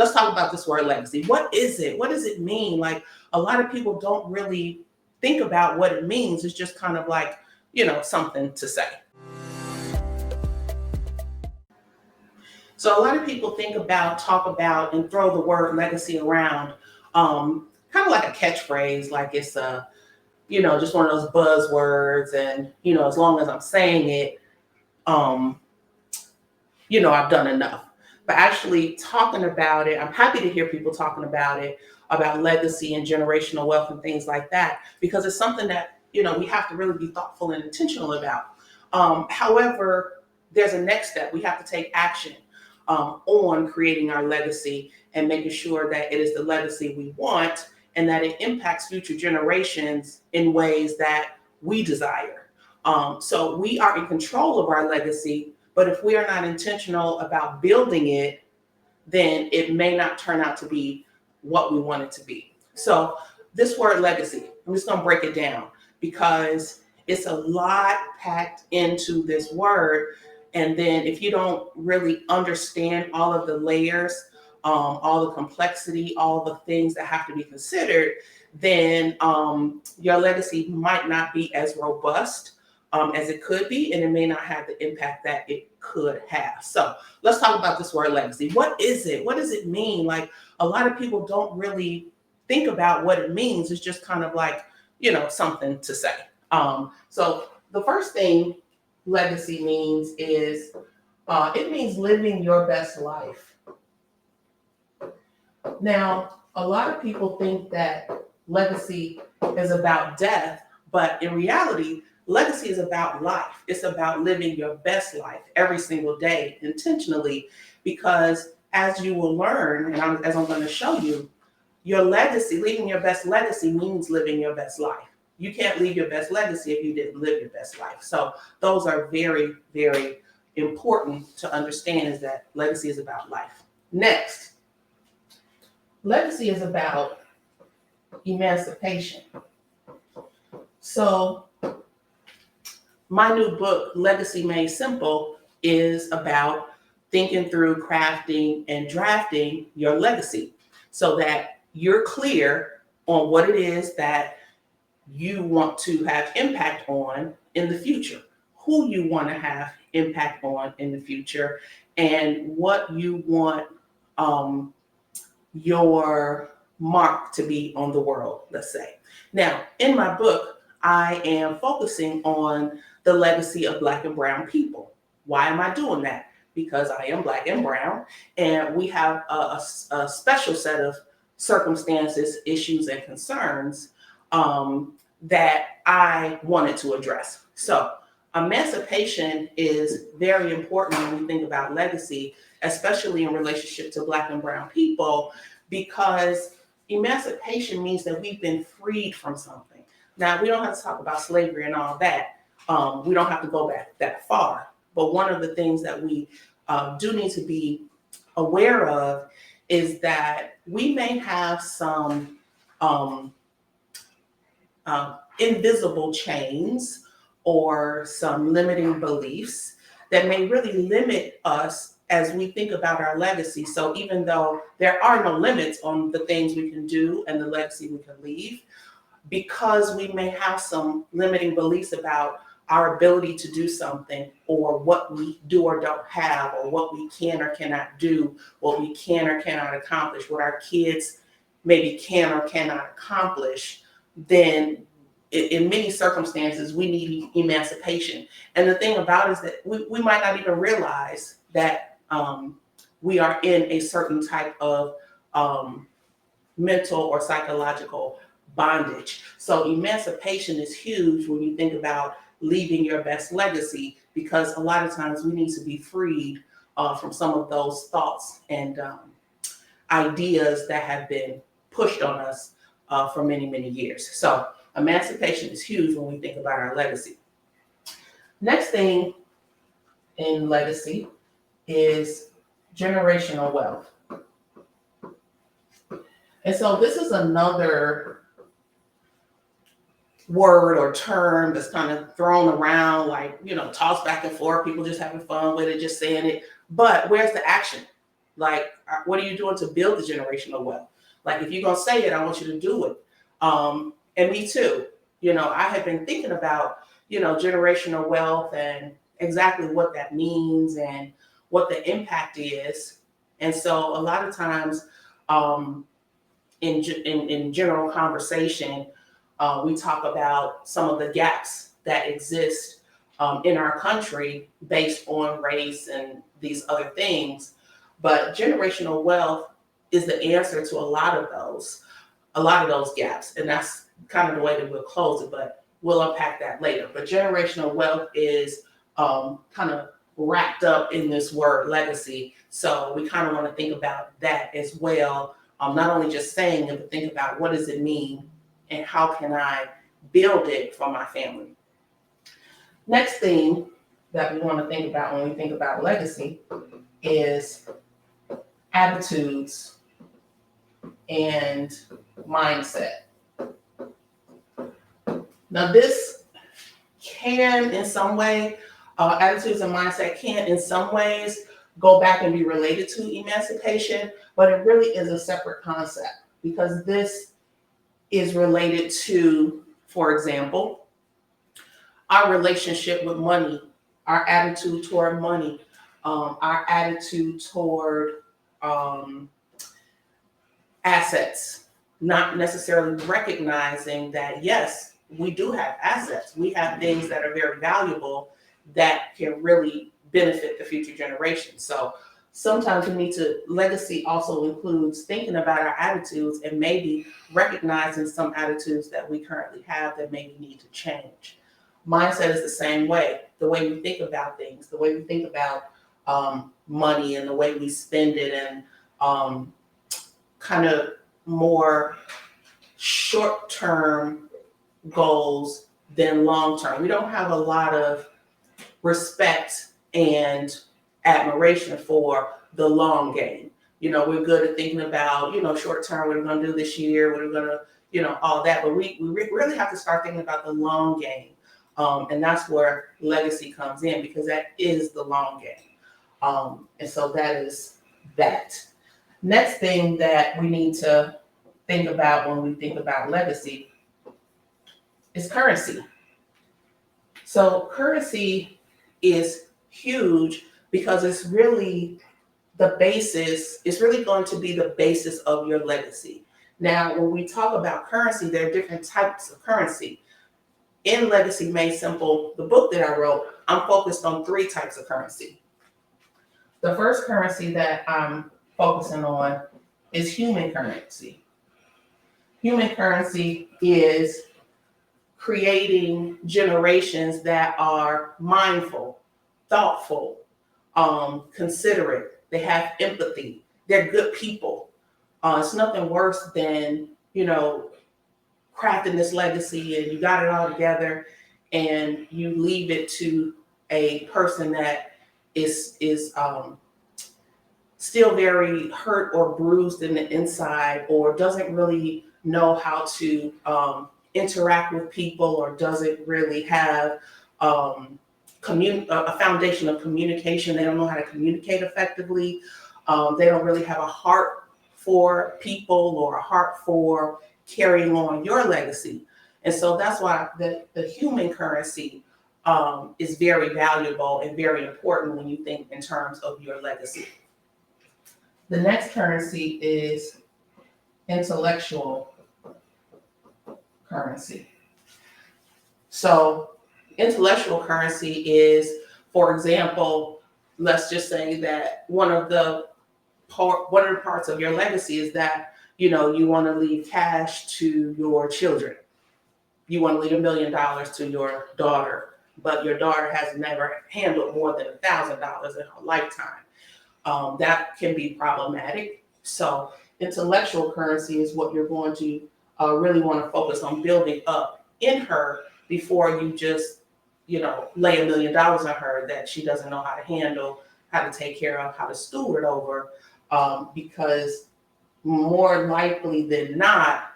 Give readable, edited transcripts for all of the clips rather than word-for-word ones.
let's talk about this word legacy. What is it? What does it mean? Like, a lot of people don't really think about what it means. It's just kind of like, something to say. So a lot of people talk about, and throw the word legacy around, kind of like a catchphrase, like it's just one of those buzzwords. And, as long as I'm saying it, I've done enough. But actually talking about it, I'm happy to hear people talking about it, about legacy and generational wealth and things like that, because it's something that, we have to really be thoughtful and intentional about. However, there's a next step. We have to take action on creating our legacy and making sure that it is the legacy we want and that it impacts future generations in ways that we desire. So we are in control of our legacy, but if we are not intentional about building it, then it may not turn out to be what we want it to be. So this word legacy, I'm just going to break it down because it's a lot packed into this word. And then if you don't really understand all of the layers, all the complexity, all the things that have to be considered, then your legacy might not be as robust as it could be, and it may not have the impact that it could have. So let's talk about this word legacy. What is it? What does it mean? Like, a lot of people don't really think about what it means. It's just kind of like, something to say. So the first thing legacy means is it means living your best life. Now, a lot of people think that legacy is about death, but in reality, legacy is about life. It's about living your best life every single day intentionally, because as you will learn, and as I'm going to show you, your legacy, leaving your best legacy means living your best life. You can't leave your best legacy if you didn't live your best life. So those are very, very important to understand, is that legacy is about life. Next, legacy is about emancipation. So my new book, Legacy Made Simple, is about thinking through, crafting, and drafting your legacy so that you're clear on what it is that you want to have impact on in the future, who you want to have impact on in the future, and what you want your mark to be on the world, let's say. Now, in my book, I am focusing on the legacy of Black and Brown people. Why am I doing that? Because I am Black and Brown, and we have a special set of circumstances, issues, and concerns that I wanted to address. So emancipation is very important when we think about legacy, especially in relationship to Black and Brown people, because emancipation means that we've been freed from something. Now, we don't have to talk about slavery and all that. We don't have to go back that far. But one of the things that we do need to be aware of is that we may have some invisible chains or some limiting beliefs that may really limit us as we think about our legacy. So even though there are no limits on the things we can do and the legacy we can leave, because we may have some limiting beliefs about our ability to do something, or what we do or don't have, or what we can or cannot do, what we can or cannot accomplish, what our kids maybe can or cannot accomplish, then in many circumstances, we need emancipation. And the thing about it is that we might not even realize that we are in a certain type of mental or psychological bondage. So emancipation is huge when you think about leaving your best legacy, because a lot of times we need to be freed from some of those thoughts and ideas that have been pushed on us for many, many years. So emancipation is huge when we think about our legacy. Next thing in legacy is generational wealth. And so this is another word or term that's kind of thrown around, like, tossed back and forth, people just having fun with it, just saying it. But where's the action? Like, what are you doing to build the generational wealth? Like, if you're going to say it, I want you to do it. And me too. I have been thinking about, generational wealth and exactly what that means and what the impact is. And so a lot of times, in general conversation, we talk about some of the gaps that exist in our country based on race and these other things. But generational wealth is the answer to a lot of those gaps, and that's kind of the way that we'll close it. But we'll unpack that later. But generational wealth is kind of wrapped up in this word legacy, so we kind of want to think about that as well. Not only just saying it, but think about what does it mean and how can I build it for my family. Next thing that we want to think about when we think about legacy is attitudes and mindset. Now, this can, in some way, attitudes and mindset can, in some ways, go back and be related to emancipation, but it really is a separate concept because this is related to, for example, our relationship with money, our attitude toward money, our attitude toward assets, not necessarily recognizing that, yes, we do have assets. We have things that are very valuable that can really benefit the future generations. So sometimes legacy also includes thinking about our attitudes and maybe recognizing some attitudes that we currently have that maybe need to change. Mindset is the same way. The way we think about things, the way we think about money and the way we spend it, and kind of more short-term goals than long-term. We don't have a lot of respect and admiration for the long game. We're good at thinking about, short-term, what we're going to do this year, what we're going to, all that. But we really have to start thinking about the long game. And that's where legacy comes in, because that is the long game. And so that is that. Next thing that we need to think about when we think about legacy is currency. So currency is huge because it's really the basis, it's really going to be the basis of your legacy. Now, when we talk about currency, there are different types of currency. In Legacy Made Simple, the book that I wrote, I'm focused on 3 types of currency. The first currency that I'm focusing on is human currency. Human currency is creating generations that are mindful, thoughtful, considerate. They have empathy. They're good people. It's nothing worse than, crafting this legacy and you got it all together and you leave it to a person that is still very hurt or bruised in the inside, or doesn't really know how to interact with people, or doesn't really have a foundation of communication. They don't know how to communicate effectively. They don't really have a heart for people or a heart for carrying on your legacy. And so that's why the human currency is very valuable and very important when you think in terms of your legacy. The next currency is intellectual currency. So intellectual currency is, for example, let's just say that one of the parts of your legacy is that, you want to leave cash to your children. You want to leave $1 million to your daughter, but your daughter has never handled more than $1,000 in her lifetime. That can be problematic. So intellectual currency is what you're going to really want to focus on building up in her before you just, lay $1 million on her that she doesn't know how to handle, how to take care of, how to steward over, because more likely than not,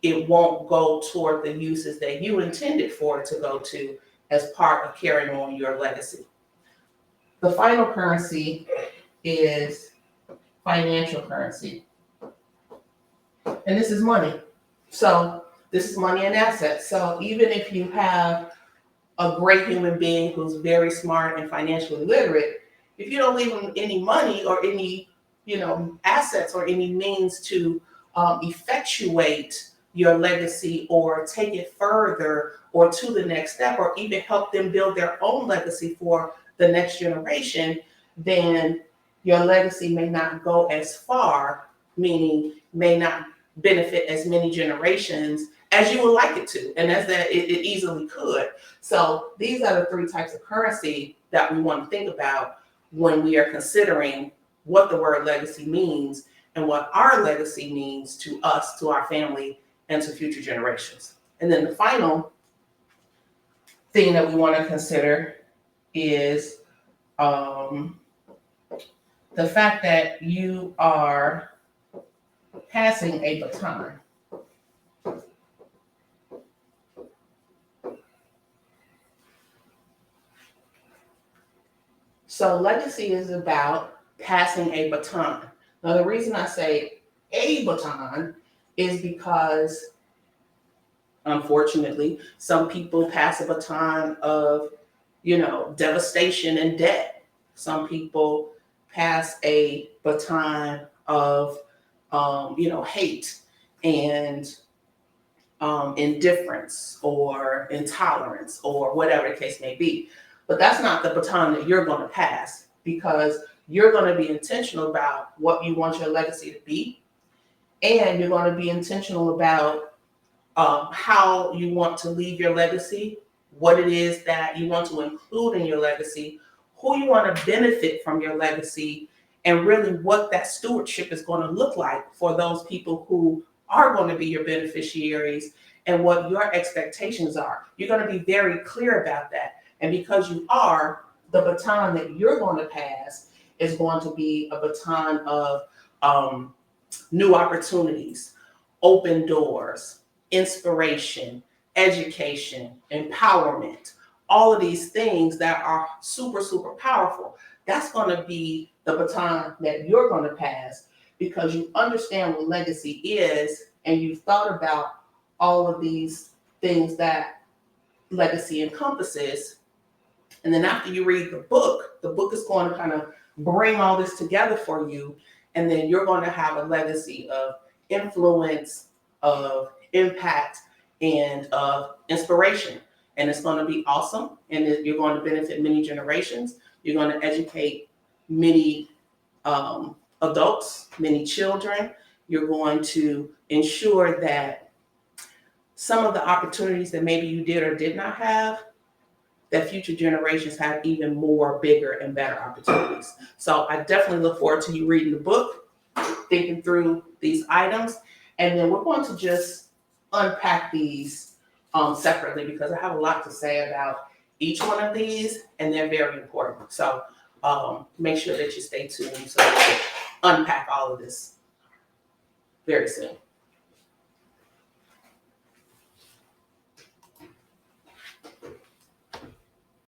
it won't go toward the uses that you intended for it to go to as part of carrying on your legacy. The final currency is financial currency. And this is money. So this is money and assets. So even if you have a great human being who's very smart and financially literate, if you don't leave them any money or any, assets or any means to effectuate your legacy or take it further or to the next step or even help them build their own legacy for the next generation, then your legacy may not go as far, meaning may not benefit as many generations as you would like it to, and as that it easily could. So these are the three types of currency that we want to think about when we are considering what the word legacy means and what our legacy means to us, to our family, and to future generations. And then the final thing that we want to consider is the fact that you are passing a baton. So legacy is about passing a baton. Now, the reason I say a baton is because, unfortunately, some people pass a baton of, devastation and debt. Some people pass a baton of, hate and indifference or intolerance or whatever the case may be. But that's not the baton that you're going to pass, because you're going to be intentional about what you want your legacy to be. And you're going to be intentional about how you want to leave your legacy, what it is that you want to include in your legacy, who you want to benefit from your legacy, and really what that stewardship is going to look like for those people who are going to be your beneficiaries and what your expectations are. You're going to be very clear about that. And because you are, the baton that you're going to pass is going to be a baton of new opportunities, open doors, inspiration, education, empowerment, all of these things that are super, super powerful. That's going to be the baton that you're going to pass because you understand what legacy is and you've thought about all of these things that legacy encompasses. And then after you read the book is going to kind of bring all this together for you. And then you're going to have a legacy of influence, of impact, and of inspiration. And it's going to be awesome. And you're going to benefit many generations. You're going to educate many adults, many children. You're going to ensure that some of the opportunities that maybe you did or did not have, that future generations have even more, bigger, and better opportunities. So I definitely look forward to you reading the book, thinking through these items, and then we're going to just unpack these separately because I have a lot to say about each one of these, and they're very important. So make sure that you stay tuned so we can unpack all of this very soon.